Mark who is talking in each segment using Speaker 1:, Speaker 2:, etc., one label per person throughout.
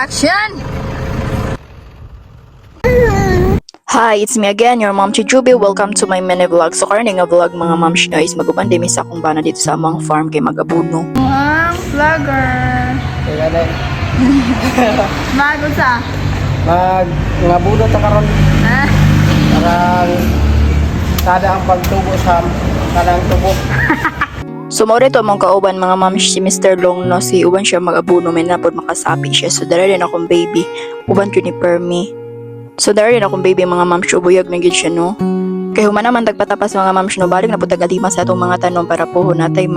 Speaker 1: Action!
Speaker 2: Hi, it's me again, your mom Chujubi. Welcome to my mini vlog. So karning nga vlog mga moms nyo is magubande mi sa akong bana dito sa among farm kay Magabuno.
Speaker 1: Ang vlogger.
Speaker 3: Kaya na,
Speaker 1: Bago sa?
Speaker 3: ngabuno ta karon
Speaker 1: Ah,
Speaker 3: parang kada ang pagtubo sa kadang tubo.
Speaker 2: So mo rito among kauban mga moms si Mr. Long no, si uban siya magabuno may napod makasapi siya. So dara rin akong baby, uban ko ni Permi. So dara rin akong baby mga moms, ubuyag na gid siya no. Kay human naman tagpatapas mga moms no, balik na pud tagalima sa atong mga tanom para po natay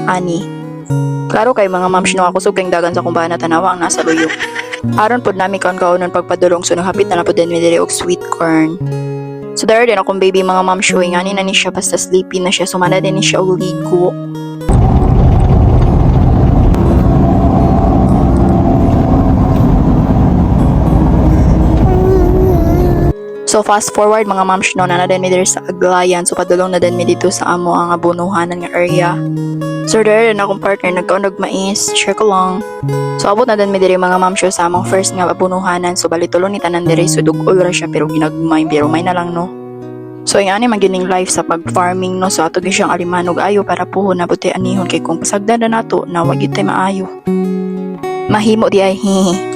Speaker 2: ani. Klaro kay mga moms no, ako sugeng dagan sa kumbana tanawa ang nasa luyok. Aron pod nami kaon-kaonon pagpadulong so nahapit na pod din mi diri og sweet corn. So dara din akong baby mga moms show ngani na ni siya basta sleepy na siya, sumana din ni siya og ligo. So fast forward mga moms no, na din mi diri sa Aglayan, so padulong na din mi dito sa amo ang abunuhanan nga area. So there na akong partner nagkaunog mais, share ko lang. So abot na din mi diri mga moms sa among first nga abunuhanan, so bali tulo ni tanan diri so dugol ra siya pero ginagmay pero may na lang no. So yung ani magining life sa pag-farming no, so ato gyud siyang alimanog ayo para puhon na buti anihon kay kung pasagdan na nato na wa gyud tay maayo. Mahimo di ay hihi.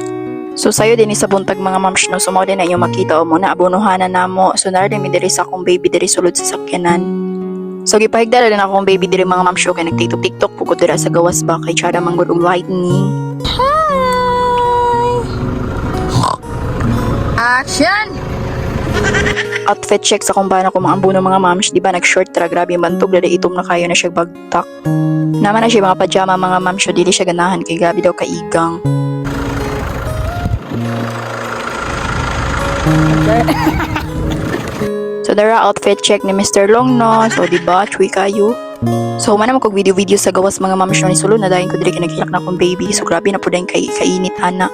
Speaker 2: So sayo din sa buntag mga moms no, so mo din na inyo makita o mo na abunuhanan namo. So nara din mi diri sa akong baby diri sulod sa sakyanan. So gipahigdala din akong baby diri mga moms kay nagtiktok-tiktok pugod dira sa gawas ba kay tsara manggod og lightning.
Speaker 1: action!
Speaker 2: Outfit check sa kumbana ko mga ambuno mga moms, di ba nag-short tra grabe bantog dali itom na kayo na siya bagtak. Naman na siya mga pajama mga moms, dili siya ganahan kay gabi daw kaigang. So dara outfit check ni Mr. Long no, so di ba chuy kayo. So man naman kog video sa gawas mga moms no, ni sulod na dayon ko diri kinagilak na akong baby, so grabe na pud kay kainit ana.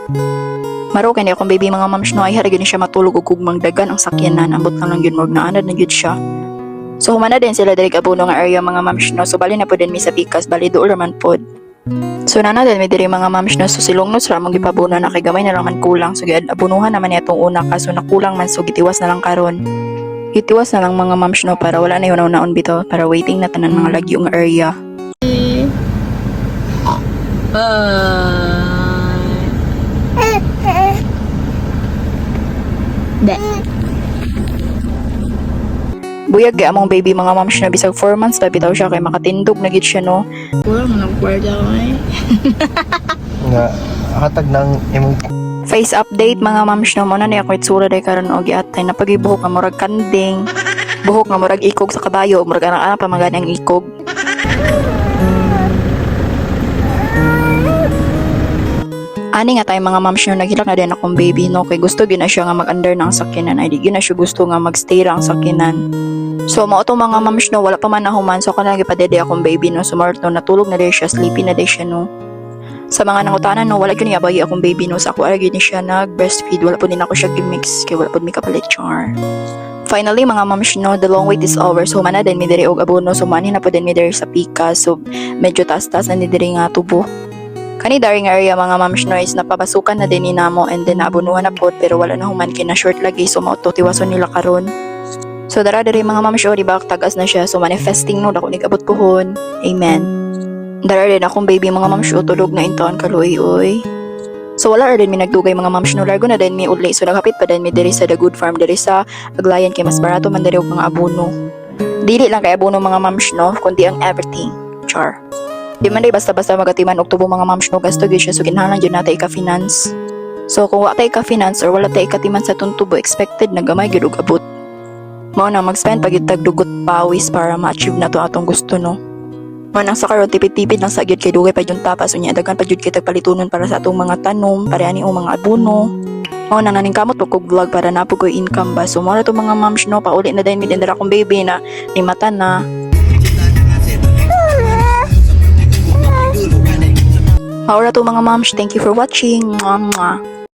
Speaker 2: Maro kay ni akong baby mga moms no, ay harag ni siya matulog og gugmang dagan ang sakyanan, ambot lang yun mo naanad na gyud siya. So humana din sila diri abuno nga area mga moms no, so bali na pud din mi sa pikas, bali duol man pod. So nana din mi diri mga moms no, so silong no sa among gipabuno na kay gamay na lang man kulang, so abunuhan naman niya tong una kaso nakulang man, so gitiwas na lang karon. Gitiwas na lang mga moms no, para wala na yun naon bitaw, para waiting na tanan mga lagyo nga area. Buyag kay among baby mga moms na bisag 4 months pa bitaw siya kay makatindog na gid siya no.
Speaker 1: Kulang mo ng kwarta ko eh.
Speaker 3: Nga hatag ng imong
Speaker 2: Face update mga moms no, mo na niya ko itsura day karon og giatay na pagibuhok nga murag kanding. Buhok nga murag ikog sa kabayo, murag ana pa magani ang ikog. Ani nga tayo mga moms no, naghilak na din akong baby no, kay gusto gyud na siya nga mag-under ng sakyanan, ay di gyud na siya gusto nga magstay ra ang sakyanan. So mao to mga moms no, wala pa man nahuman, so kanang gipadede akong baby no, so no, natulog na din siya, sleepy na din siya no. Sa mga nangutanan no, wala gyud ni abay akong baby no, sa ako ara gyud ni siya nag-breastfeed, wala po din ako siya gimix, kay wala po mi kapalit char. Finally mga moms no, the long wait is over, so mana din mi diri og abono, so mani na po din mi diri sa pika, so medyo taas-taas na ni diri nga tubo. Kani daring area mga moms no is napabasukan na din ni namo and then naabunuhan na pod pero wala na human kay na short lagi, so mao to tiwason nila karon. So dara diri mga moms di ba tagas na siya, so manifesting no dako nigabot pohon. Amen. Dara din akong baby mga moms tulog na inton kaluoy oy. So wala ra din mi nagdugay mga moms no, largo na din mi udlay, so nagapit pa din mi diri sa The Good Farm diri sa Aglayan kay mas barato man diri og mga abono. Dili lang kay abono mga moms no, kundi ang everything. Char. Di man day basta-basta magatiman og tubo mga moms no, gasto gyud siya, so kinahanglan gyud natay ka-finance. So kung wa tay ka-finance or wala tay katiman sa tuntubo, expected na gamay gyud og abot. Mao na mag-spend pag tag dugot pawis para ma-achieve na to atong gusto no. Mao nang sa karon tipid-tipid lang sa gyud kay dugay pa yung tapas, unya daghan pa gyud kay tagpalitunon para sa atong mga tanom, para ani o mga abono. Mao nang naning kamot og vlog para napo ko income ba. So mao na to mga moms no, pauli na din mi dindara akong baby na ni mata na. Maura to mga moms, thank you for watching. Mwah, mwah.